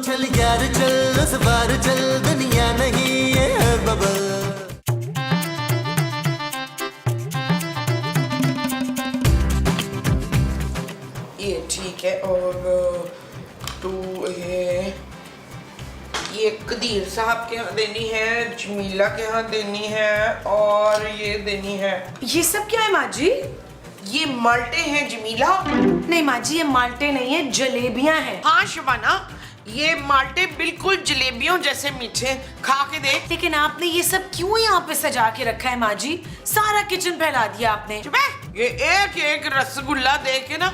चल यार चल, उस बार चल, दुनिया नहीं ये है बबल। ये ठीक है। और टू ये कदीर साहब के यहाँ देनी है, जमीला के यहाँ देनी है, और ये देनी है। ये सब क्या है माँ जी? ये माल्टे हैं जमीला। नहीं माँ जी, ये माल्टे नहीं है, जलेबियां हैं। हाँ शबाना, ये माल्टे बिल्कुल जलेबियों जैसे मीठे, खा के देख। लेकिन आपने ये सब क्यों यहाँ पे सजा के रखा है माँ जी? सारा किचन फैला दिया आपने। चुप है। ये एक एक रसगुल्ला दे के ना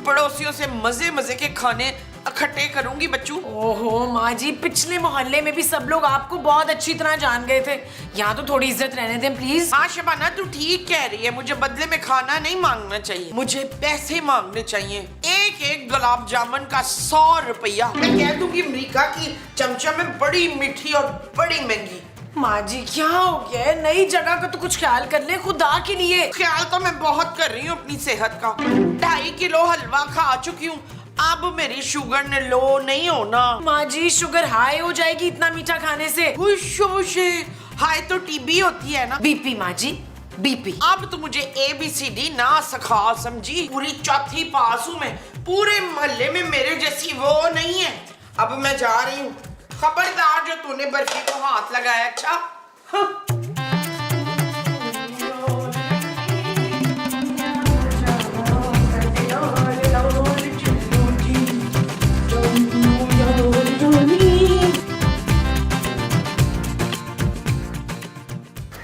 पड़ोसियों से मजे मजे के खाने इकट्ठे करूंगी बच्चू। ओहो माँ जी, पिछले मोहल्ले में भी सब लोग आपको बहुत अच्छी तरह जान गए थे। यहाँ तो थोड़ी इज्जत रहने दें प्लीज। हाँ शबाना, तू ठीक कह रही है। मुझे बदले में खाना नहीं मांगना चाहिए, मुझे पैसे मांगने चाहिए। एक एक गुलाब जामुन का 100 रुपया। मैं कह दूंगी अमेरिका की चमचा में बड़ी मीठी और बड़ी महंगी। माँ जी क्या हो गया है? नई जगह का तो कुछ ख्याल कर ले खुदा के लिए। ख्याल तो मैं बहुत कर रही हूँ अपनी सेहत का। 2.5 किलो हलवा खा चुकी हूँ, अब मेरी शुगर ने लो नहीं होना। माँ जी शुगर हाई हो जाएगी इतना मीठा खाने से। हाई तो टीबी होती है ना। बीपी माँ जी, बीपी। अब तो मुझे ABCD ना सिखा समझी। पूरी 4th पास हूँ मैं, पूरे मोहल्ले में मेरे जैसी वो नहीं है। अब मैं जा रही हूँ, खबरदार जो तूने बर्फी को हाथ लगाया। अच्छा हाँ।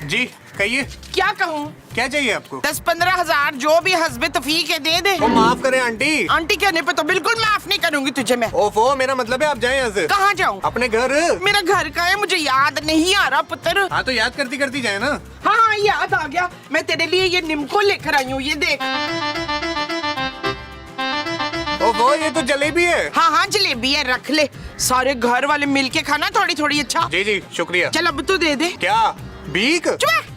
जी कहिए, क्या कहूँ? क्या चाहिए आपको? 10-15 हजार जो भी हस्बे तफीक है दे दे। वो माफ करें आंटी। आंटी कहने पे तो बिल्कुल माफ नहीं करूंगी तुझे मैं। ओफो, मेरा मतलब है आप जाएं यहाँ से। कहाँ जाऊँ? अपने घर। मेरा घर का है, मुझे याद नहीं आ रहा पुत्र। हाँ तो याद करती करती जाए ना। हाँ हाँ याद आ गया। मैं तेरे लिए ये निम्को लेकर आई हूँ, ये देख। ओफो, ये तो जलेबी है। हाँ हाँ जलेबी है, रख ले। सारे घर वाले मिलके खाना थोड़ी थोड़ी। अच्छा जी जी शुक्रिया। चल अब तो दे दे। क्या भीख?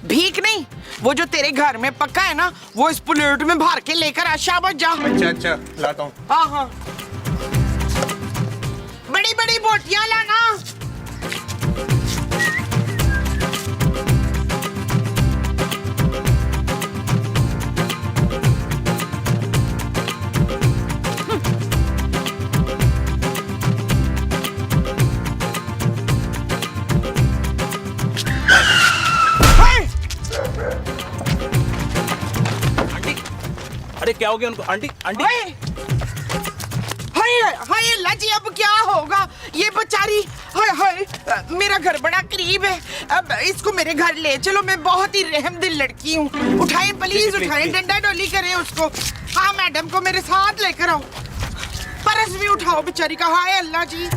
भीख नहीं, वो जो तेरे घर में पक्का है ना, वो इस प्लेट में भर के लेकर आ। शाबाश जा। अच्छा अच्छा लाता हूँ। हाँ हाँ, बड़ी बड़ी बोटियां लाना। अरे क्या हो गया उनको? आंटी आंटी हाय हाय अल्लाह जी, अब क्या होगा? ये बेचारी, हाय हाय, मेरा घर बड़ा करीब है। अब इसको मेरे घर ले चलो, मैं बहुत ही रहमदिल लड़की हूँ। उठाएं प्लीज, उठाएं, डंडा डोली करें उसको। हाँ मैडम को मेरे साथ लेकर आओ। परस भी उठाओ बेचारी का। हाय अल्लाह जी।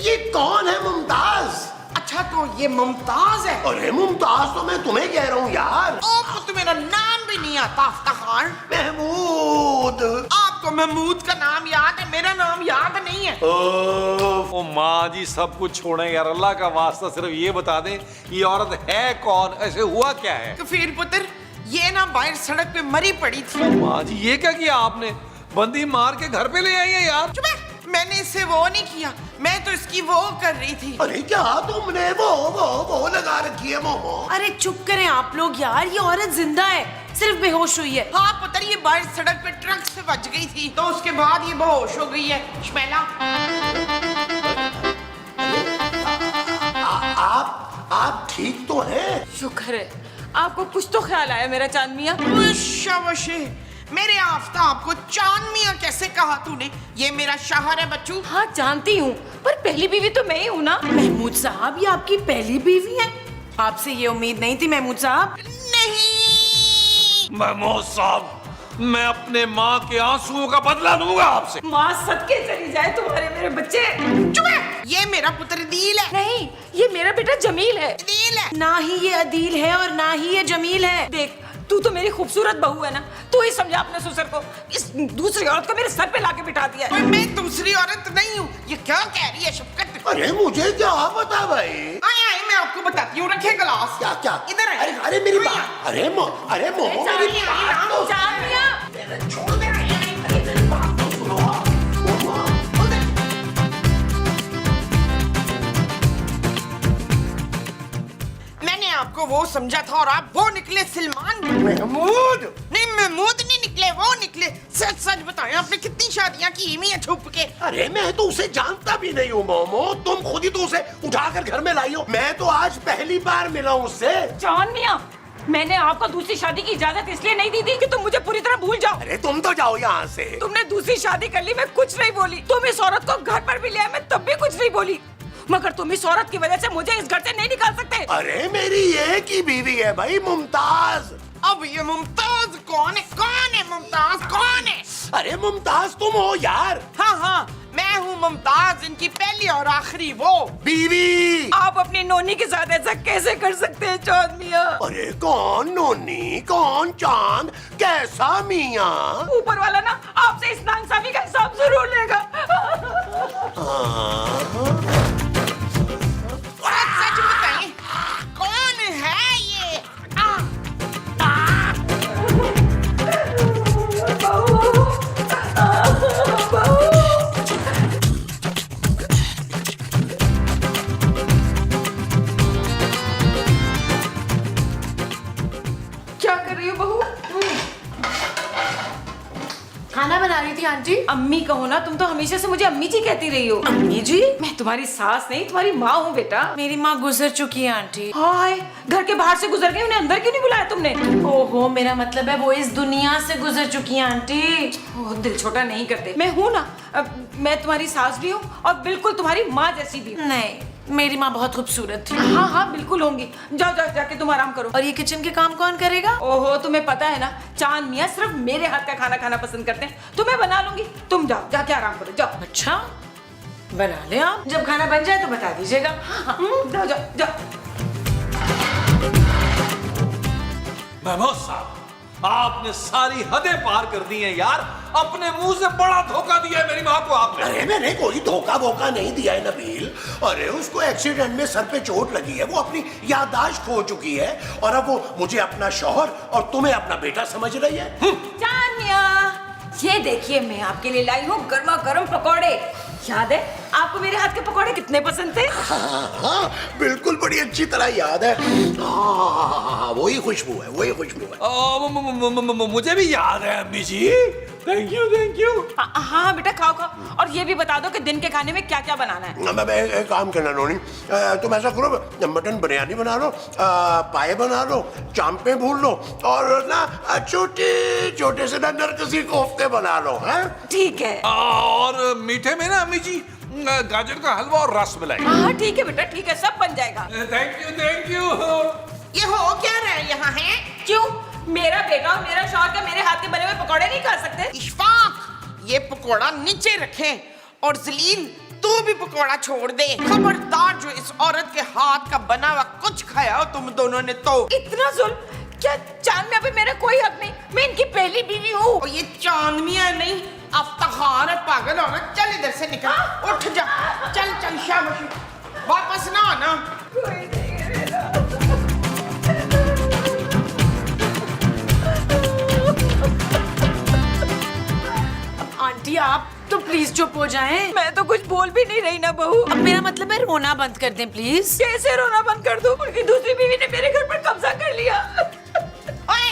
ये कौन है मुमताज? अच्छा तो ये मुमताज है? अरे मुमताज तो मैं तुम्हें कह रहा हूँ यार। आपको मेरा नाम भी नहीं आता अफ्तार। महमूद। आपको महमूद का नाम याद है, मेरा नाम याद नहीं है। ओ माँ जी सब कुछ छोड़े यार, अल्लाह का वास्ता सिर्फ ये बता दें ये औरत है कौन, ऐसे हुआ क्या है? तो फिर पुत्र, ये ना बाहर सड़क पे मरी पड़ी थी। ओ माँ जी ये क्या किया आपने? बंदी मार के घर पे ले आई है यार। चुप है, मैंने इससे वो नहीं किया, मैं तो इसकी वो कर रही थी। अरे क्या तुमने वो लगा रखी है मोमो? अरे चुप करें आप लोग यार, ये औरत जिंदा है, सिर्फ बेहोश हुई है। हाँ पुत्र, ये बाहर सड़क पे ट्रक से बच गई थी, तो उसके बाद ये बेहोश हो गई है। शमैला, आप ठीक तो हैं? शुक्र है आपको कुछ तो ख्याल आया मेरा चांद मियां। शाबाश, मेरे आफ्ताब को चांद मियां कैसे कहा तूने? ये मेरा शौहर है बच्चू। हाँ जानती हूँ, पर पहली बीवी तो मैं ही हूँ ना। महमूद साहब, ये आपकी पहली बीवी है? आपसे ये उम्मीद नहीं थी महमूद साहब। नहीं महमूद साहब, मैं अपने माँ के आंसुओं का बदला लूंगा आपसे। माँ सदके चली जाए तुम्हारे मेरे बच्चे। चुप है, ये मेरा पुत्र अदील है। नहीं, ये मेरा बेटा जमील है। अदील है। ना ही ये अदील है और ना ही ये जमील है। देख, तू तो मेरी खूबसूरत बहू है ना, तू ही समझा अपने ससुर को। इस दूसरी औरत को मेरे सर पे लाके बिठा दिया है। मैं दूसरी औरत नहीं हूँ। ये क्या कह रही है शफकत? अरे मुझे क्या पता भाई। आए मैं आपको बताती हूँ, रखे गिलास। क्या क्या? इधर है। अरे मेरी बात, अरे मोमो मेरी बात तो। चांद मियां, छोड़ दे। अरे बात तो सुनो। ओ माँ, अरे मैंने आपको वो समझा था और आप वो निकले सलमान। महमूद, नहीं महमूद नहीं निकले, वो निकले। सच सच बताएं, आपने कितनी शादियां की हुई हैं छुप के? अरे मैं तो उसे जानता भी नहीं हूँ मोमो, तुम खुद ही तो उसे उठाकर घर में लाई हो। मैं तो आज पहली बार मिला हूँ उससे। जान मियां, मैंने आपको दूसरी शादी की इजाजत इसलिए नहीं दी थी कि तुम मुझे पूरी तरह भूल जाओ। अरे तुम तो जाओ यहाँ से। तुमने दूसरी शादी कर ली, मैं कुछ नहीं बोली। तुम इस औरत को घर पर भी ले आए, मैं तब भी कुछ नहीं बोली। मगर तुम इस औरत की वजह से मुझे इस घर से नहीं निकाल सकते। अरे मेरी एक ही बीवी है भाई, मुमताज। अब ये मुमताज कौन है? कौन है मुमताज? कौन है? अरे मुमताज तुम हो यार। हाँ हाँ, मैं हूँ मुमताज, इनकी पहली और आखिरी वो बीवी। आप अपनी नोनी के साथ ऐसा कैसे कर सकते हैं चांद मियां? अरे कौन नोनी, कौन चांद, कैसा मियाँ? ऊपर वाला ना आपसे इस नाइंसाफी का हिसाब जरूर लेगा। सच बताएं, कौन है ये? क्या कर रही हो बहू? खाना बना रही थी आंटी। अम्मी कहो ना, तुम तो हमेशा से मुझे अम्मी जी कहती रही हो। अम्मी जी? मैं तुम्हारी सास नहीं, तुम्हारी माँ हूँ बेटा। मेरी माँ गुजर चुकी है आंटी। हाय, घर के बाहर से गुजर गई, उन्हें अंदर क्यों नहीं बुलाया तुमने? ओहो, मेरा मतलब है वो इस दुनिया से गुजर चुकी है आंटी। ओह, दिल छोटा नहीं करते। मैं हूँ ना, मैं तुम्हारी सास भी हूँ और बिल्कुल तुम्हारी माँ जैसी भी हूँ। नहीं, मेरी माँ बहुत खूबसूरत थी। हाँ हाँ बिल्कुल होंगी। जाओ जाओ, जाके तुम आराम करो। और ये किचन के काम कौन करेगा? ओहो, तुम्हें पता है ना, चांद मियाँ सिर्फ मेरे हाथ का खाना खाना पसंद करते हैं। तुम्हें बना लूंगी, तुम जाओ, जाके आराम करो, जाओ। अच्छा, बना ले आप। जब खाना बन जाए तो बता दीजिएगा। जाओ जाओ जाओ। महमूद साहब, आपने सारी हदें पार कर दी हैं यार। अपने मुंह से बड़ा धोखा दिया है मेरी माँ को आपने। अरे मैंने कोई धोखा वोखा नहीं दिया है नबील। अरे उसको एक्सीडेंट में सर पे चोट लगी है, वो अपनी याददाश्त खो चुकी है और अब वो मुझे अपना शौहर और तुम्हें अपना बेटा समझ रही है। चांद मियाँ, ये देखिए मैं आपके लिए लाई हूँ गर्मा गर्म पकौड़े। याद है आपको मेरे हाथ के पकौड़े कितने पसंद थे? हाँ, बिल्कुल बड़ी अच्छी तरह याद है। हाँ, वही खुशबू है, वही खुशबू है। मुझे भी याद है अम्मी जी। Thank you thank you. हाँ बेटा, खाओ खाओ। और ये भी बता दो कि दिन के खाने में क्या क्या बनाना है। मैं एक काम करना नोनी, तुम ऐसा करो, मटन बिरयानी बना लो, पाए बना लो, चांपे भून लो और ना छोटे छोटे से ना नरकसी कोफ्ते बना लो। हैं? ठीक है। और मीठे में ना अम्मी जी गाजर का हलवा और रस मलाई। हाँ ठीक है बेटा, ठीक है, सब बन जाएगा। Thank you. ये हो क्या रहा है यहाँ है? क्यों? मेरा बेटा और मेरा शौहर का मेरे हाथ के बने हुए पकौड़े नहीं खा सकते? इशफाक, ये पकोड़ा नीचे रखे और जलील तू भी पकोड़ा छोड़ दे। खबरदार जो इस औरत के हाथ का बना हुआ कुछ खाया हो तुम दोनों ने तो। इतना जुल्म? क्या चांद में अभी मेरा कोई हक नहीं? मैं इनकी पहली बीवी हूँ। और ये चांद मियां नहीं, अफ्तार है, पागल औरत। चल इधर से निकल, उठ जा, चल चल, शाबाश, वापस ना आना। आंटी आप तो प्लीज चुप हो जाएं। मैं तो कुछ बोल भी नहीं रही ना बहू। अब मेरा मतलब है रोना बंद कर दें प्लीज। कैसे रोना बंद कर दूं? उनकी दूसरी बीवी ने मेरे घर पर कब्जा कर लिया। ओए,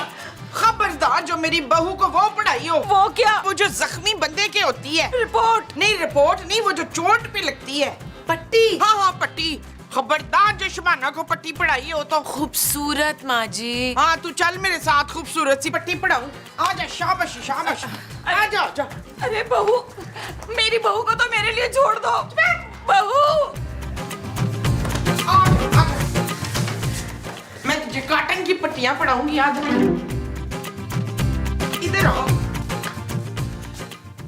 खबरदार जो मेरी बहू को वो पढ़ाई हो। वो क्या? वो जो जख्मी बंदे के होती है। रिपोर्ट? नहीं रिपोर्ट नहीं, वो जो चोट पे लगती है। पट्टी? हाँ हाँ पट्टी। खबरदार जो शबाना को पट्टी पढ़ाई हो तो। खूबसूरत माँ जी। हाँ तू चल मेरे साथ, खूबसूरत सी पट्टी पढ़ाऊं। आजा, शाबाश शाबाश, आजा आजा। अरे बहू, मेरी बहू को तो मेरे लिए छोड़ दो। बहू, आजा, आजा। मैं तुझे कॉटन की पट्टियां पढ़ाऊंगी, याद रख। इधर आओ।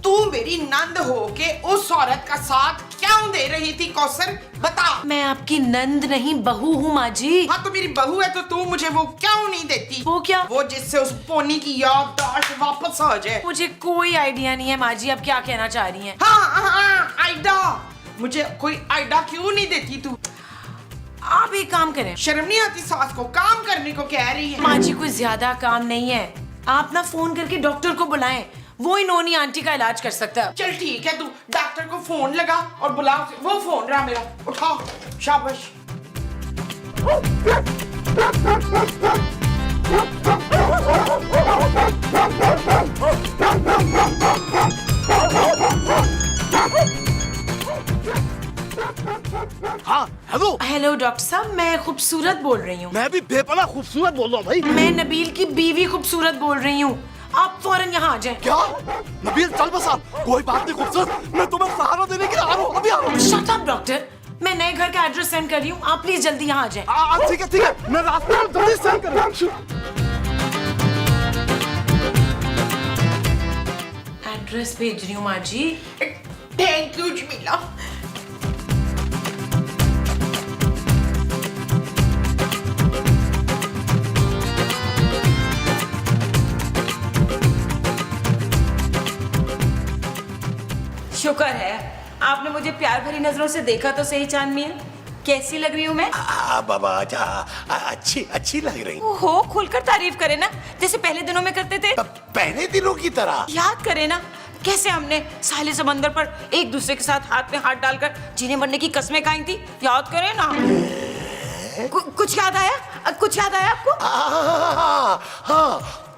तू मेरी नंद होके उस औरत का साथ क्यों दे रही थी कौसर? बता। मैं आपकी नंद नहीं बहू हूँ माँ जी। हाँ तो मेरी बहू है तो तू मुझे वो क्यों नहीं देती? वो क्या? वो जिससे उस पोनी की याददाश्त वापस आ जाए। मुझे कोई आइडिया नहीं है माँ जी, आप क्या कहना चाह रही हैं? हाँ, आइडा। मुझे कोई आइडा क्यों नहीं देती तू? आप एक काम करें। शर्म नहीं आती सास को? काम करने को कह रही है। माँ जी कोई ज्यादा काम नहीं है, आप ना फोन करके डॉक्टर को बुलाएं, वो ही नोनी आंटी का इलाज कर सकता है। चल ठीक है, तू डॉक्टर को फोन लगा और बुला उसे। वो फोन रहा मेरा, उठाओ। शाबाश। हाँ हेलो, हेलो डॉक्टर साहब, मैं खूबसूरत बोल रही हूँ। मैं भी बेपना खूबसूरत बोल रहा हूँ भाई। मैं नबील की बीवी खूबसूरत बोल रही हूँ। आप फौरन यहाँ आ जाएं। क्या नबील, चल बसा, कोई बात नहीं खूबसूरत, मैं तुम्हें सहारा देने के लिए आ रहा हूँ, अभी आ रहा हूँ। शट अप डॉक्टर, मैं नए घर का एड्रेस सेंड कर रही हूँ, आप प्लीज जल्दी यहाँ आ जाएं। ठीक है, मैं रास्ते में जल्दी सेंड कर रहा हूँ। एड्रेस भेज रही हूँ माँ जी। Thank you Jamila. शुक्र है आपने मुझे प्यार भरी नजरों से देखा तो सही चांद मियां। कैसी लग रही हूँ मैं? बाबा अच्छी अच्छी लग रही। हो खुलकर तारीफ करे ना, जैसे पहले दिनों में करते थे। पहले दिनों की तरह याद करे ना कैसे हमने साहिल समंदर पर एक दूसरे के साथ हाथ में हाथ डालकर जीने मरने की कस्में खाई थी, याद करे ना। कुछ याद आया? कुछ याद आया आपको? हाँ,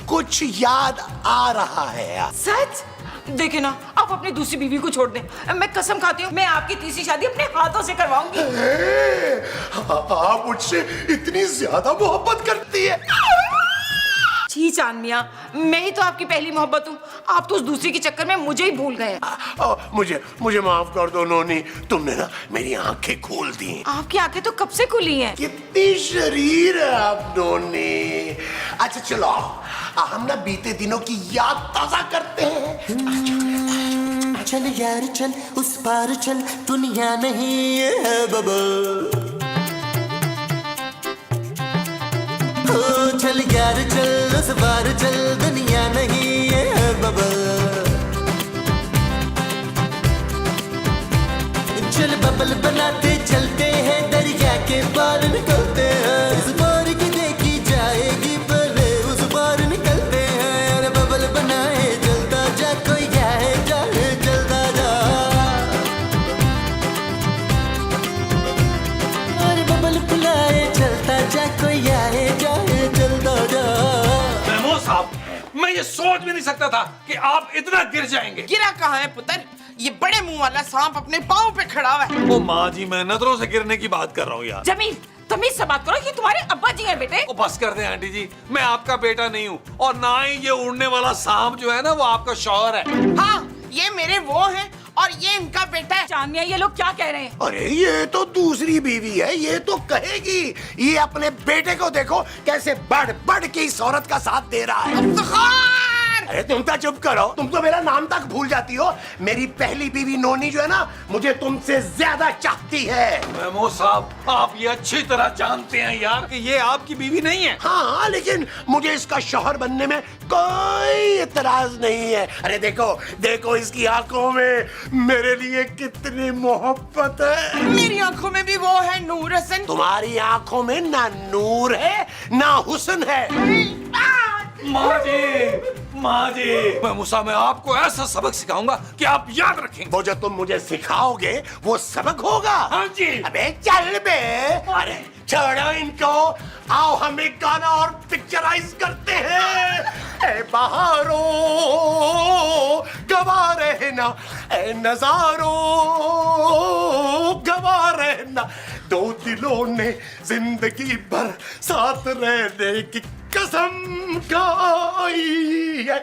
कुछ याद आ रहा है। सच? देखे ना, आप अपनी दूसरी बीवी को छोड़ दें, मैं कसम खाती हूँ मैं आपकी तीसरी शादी अपने हाथों से करवाऊंगी। आप मुझसे इतनी ज्यादा मोहब्बत करती है? जी चांद मियां, मैं ही तो आपकी पहली मोहब्बत हूँ, आप तो उस दूसरी के चक्कर में मुझे ही भूल गए। मुझे माफ कर दो नोनी, तुमने ना मेरी आंखें खोल दी। आपकी आंखें तो कब से खुली हैं। कितनी शरीर है आप नोनी। अच्छा चलो, हम ना बीते दिनों की याद ताजा करते हैं। चल यार चल, उस पार चल, दुनिया नहीं है बबल। चल यार चल, उस पार चल, दुनिया नहीं है बबल। चल बबल बनाते चलते हैं, दरिया के पार निकलते हैं। इस पार की देखी जाएगी पहले, उस पार निकलते हैं। अरे बबल बनाए चलता जा, कोई जाए जाए चलता जा। अरे बबल बुलाए चलता जा, कोई आए जाए चलता जा। महमूद साहब, मैं ये सोच भी नहीं सकता था कि आप इतना गिर जाएंगे। गिरा कहाँ है पुत्र? ये बड़े मुंह वाला सांप अपने पाँव पे खड़ा हुआ है। ओ माँ जी, मैं नजरों से गिरने की बात कर रहा हूँ यार। जमील, तमीज से बात करो, ये तुम्हारे अब्बा जी हैं बेटे। ओ बस कर दे आंटी जी, मैं आपका बेटा नहीं हूँ, और ना ही ये उड़ने वाला सांप जो है ना वो आपका शौहर है। हाँ, ये मेरे वो हैं और ये इनका बेटा है। चांद मियां, ये लोग क्या कह रहे हैं? अरे ये तो दूसरी बीवी है, ये तो कहेगी। ये अपने बेटे को देखो कैसे बढ़ बढ़ के इस औरत का साथ दे रहा है। अरे तुम तो चुप करो, तुम तो मेरा नाम तक भूल जाती हो। मेरी पहली बीवी नोनी जो है ना, मुझे तुमसे ज्यादा चाहती है। महमूद साहब, आप ये अच्छी तरह जानते हैं यार कि ये आपकी बीवी नहीं है। हाँ, लेकिन मुझे इसका शौहर बनने में कोई इतराज नहीं है। अरे देखो देखो, इसकी आंखों में मेरे लिए कितनी मोहब्बत है। मेरी आंखों में भी वो है नूर हसन। तुम्हारी आंखों में ना नूर है ना हुस्न है। माँ जी, मैं मूसा, मैं आपको ऐसा सबक सिखाऊंगा कि आप याद रखेंगे। वो जो तुम मुझे सिखाओगे वो सबक होगा। हाँ जी। अबे चल बे। अरे छोड़ो इनको, आओ हम एक गाना और पिक्चराइज करते हैं। ए बहारो गवा रहना, ए नजारो गवा रहना, दो दिलों ने जिंदगी भर साथ रहने की कसम खाई है।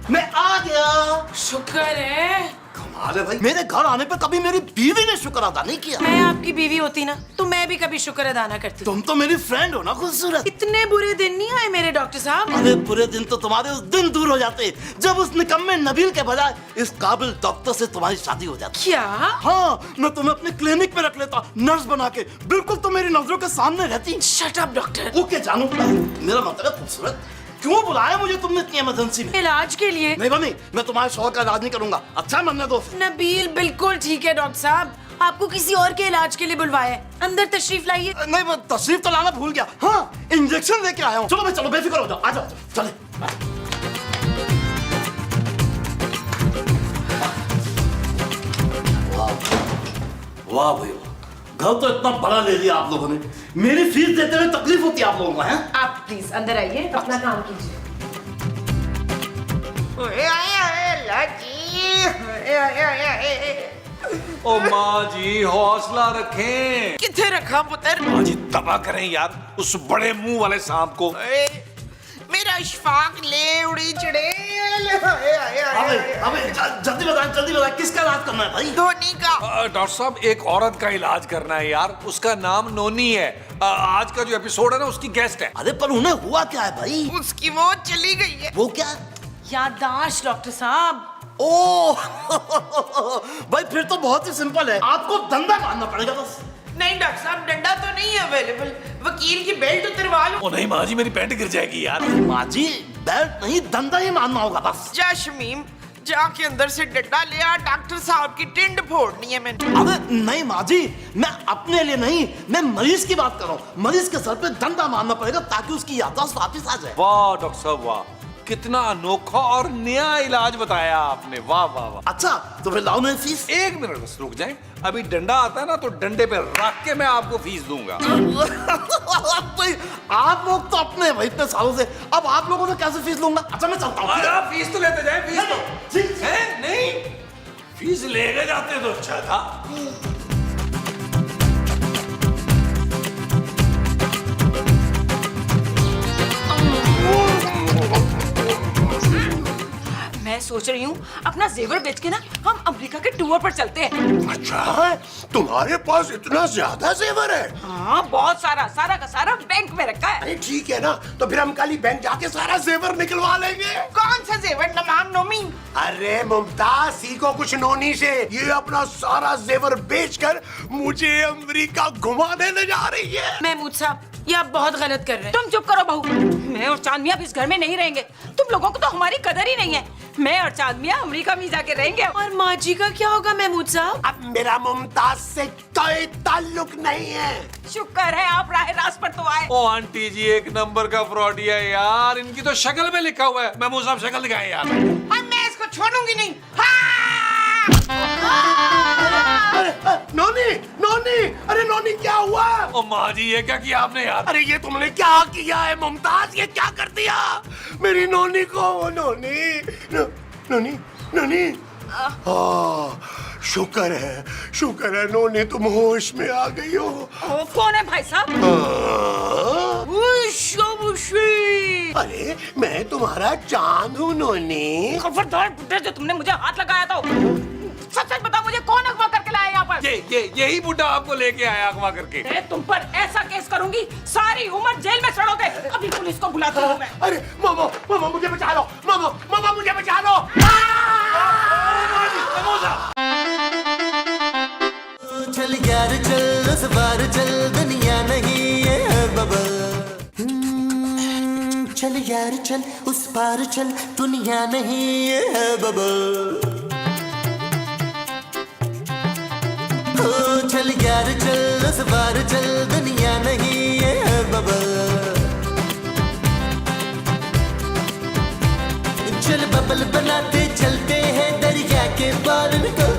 मैं आ गया। शुक्र है। कमाल है भाई, मेरे घर आने पर कभी मेरी बीवी ने शुक्र अदा नहीं किया। मैं आपकी बीवी होती ना तो मैं भी कभी शुक्र अदा ना करती। तुम तो मेरी फ्रेंड हो ना खूबसूरत। इतने बुरे दिन नहीं आए मेरे डॉक्टर साहब। अरे बुरे दिन तो तुम्हारे उस दिन दूर हो जाते जब उस निकम्मे नबील के बजाय इस काबिल डॉक्टर से तुम्हारी शादी हो जाती। क्या? हाँ, मैं तुम्हें अपने क्लिनिक में रख लेता, नर्स बना के, बिल्कुल तुम मेरी नजरों के सामने रहती। Shut up doctor. ओके जानू, मेरा मतलब है खूबसूरत, क्यों बुलाया मुझे तुमने इतनी इमरजेंसी में? इलाज के लिए। नहीं मम्मी, मैं तुम्हारे शौहर का इलाज नहीं करूंगा। अच्छा मन्ना दोस्त। नबील बिल्कुल ठीक है डॉक्टर साहब, आपको किसी और के इलाज के लिए बुलवाया है। अंदर तशरीफ लाइए। नहीं मैं तशरीफ तो लाना भूल गया। हाँ, इंजेक्शन लेके आया हूँ। चलो भाई चलो, बेफिक्र हो जाओ, आ जाओ चले। वाह भाई वाह, घर तो इतना बड़ा ले लिया आप लोगों ने। मेरी फीस देते हुए तकलीफ होती है आप लोगों को, हैं? आप प्लीज अंदर आइए, अपना काम कीजिए। ओ माँ जी हौसला रखें। किथे रखा पुत्र? माँ जी तबाह करें यार उस बड़े मुंह वाले सांप को। मेरा इशफाक ले उड़ी चढ़ेल। अबे जल्दी बताएं किसका इलाज करना है भाई? धोनी का। डॉक्टर साहब एक औरत का इलाज करना है यार, उसका नाम नोनी है। आज का जो एपिसोड है ना उसकी गेस्ट है। अरे पर उन्हें हुआ क्या है भाई? उसकी वो चली गई है। वो क्या? याददाश्त डॉक्टर साहब। ओ भाई फिर तो बहुत ही सिंपल है, आपको धंधा मारना पड़ेगा बस। नहीं डॉक्टर साहब, डंडा तो नहीं अवेलेबल। वकील की बेल्ट उतरवा लो। ओ नहीं माँ जी मेरी पैंट गिर जाएगी यार। माँ जी बेल्ट नहीं, धंधा ही मारना होगा बस। जा शमीम, जाके अंदर से डंडा ले आ, डॉक्टर साहब की टिंड फोड़नी है मैंने। अबे नहीं माँ जी, मैं अपने लिए नहीं, मैं मरीज की बात कर रहा हूँ। मरीज के सर पे डंडा मारना पड़ेगा ताकि उसकी याददाश्त वापस आ जाए। वाह डॉक्टर साहब वाह, कितना अनोखा और नया इलाज बताया आपने। वाह वाह वाह। अच्छा तो फिर लाओ मेरी फीस। एक मिनट बस रुक जाएं, अभी डंडा आता है ना तो डंडे पे रख के मैं आपको फीस दूंगा। भाई आप लोग तो अपने भाई इतने सालों से, अब आप लोगों से कैसे फीस लूंगा? अच्छा मैं चलता हूँ। आप फीस तो लेते जाए, फीस तो ठीक है नहीं, फीस लेके जाते तो अच्छा था। मैं सोच रही हूँ अपना जेवर बेच के ना हम अमेरिका के टूर पर चलते हैं। अच्छा, तुम्हारे पास इतना ज्यादा जेवर है? हाँ बहुत सारा, सारा का सारा बैंक में रखा है। अरे ठीक है ना, तो फिर हम कल ही बैंक जाके सारा जेवर निकलवा लेंगे। कौन सा जेवर नमाम नोमी? अरे मुमताज, सीखो कुछ नोनी से। ये अपना सारा जेवर बेचकर मुझे अमेरिका घुमाने ले जा रही है। महमूद साहब ये आप बहुत गलत कर रहे हैं। तुम चुप करो बहू, मैं और चांद मियां अब इस घर में नहीं रहेंगे। तुम लोगों को तो हमारी कदर ही नहीं है। मैं और चांद मियां अमेरिका में जाके रहेंगे। और माँ जी का क्या होगा महमूद साहब? अब मेरा मुमताज से कोई ताल्लुक नहीं है। शुक्र है आप राह रास्त पर तो आए। ओ आंटी जी एक नंबर का फ्रॉडी है यार, इनकी तो शक्ल में लिखा हुआ है। महमूद साहब शक्ल दिखाएं यार। मैं इसको छोड़ूंगी नहीं। अरे नोनी, नोनी, अरे नोनी क्या हुआ? ओ माँ जी ये क्या किया आपने यार? अरे ये तुमने क्या किया है मुमताज? ये क्या कर दिया मेरी नोनी को? नोनी, नोनी, नोनी। शुक्र है नोनी तुम होश में आ गई हो। कौन है भाई साहब? अरे मैं तुम्हारा चांद हूँ नोनी। खबरदार बुड्ढे, जो तुमने मुझे हाथ लगाया था। सच सच बताओ मुझे कौन अगवा करके लाया यहाँ पर? यही बुड्ढा आपको लेके आया अगवा करके। मैं तुम पर ऐसा केस करूंगी सारी उम्र जेल में सड़ोगे। अभी पुलिस को बुलाती हूँ मैं। अरे मामा, मामा मुझे बचा लो। मामा, मामा मुझे बचा लो। चल यार चल, उस बार चल, दुनिया नहीं है बबल। चल यार चल, उस पार चल, दुनिया नहीं है बबल। चल यार चल, उस बार चल, दुनिया नहीं है बबल। चल बबल बनाते चलते हैं, दरिया के पार निकल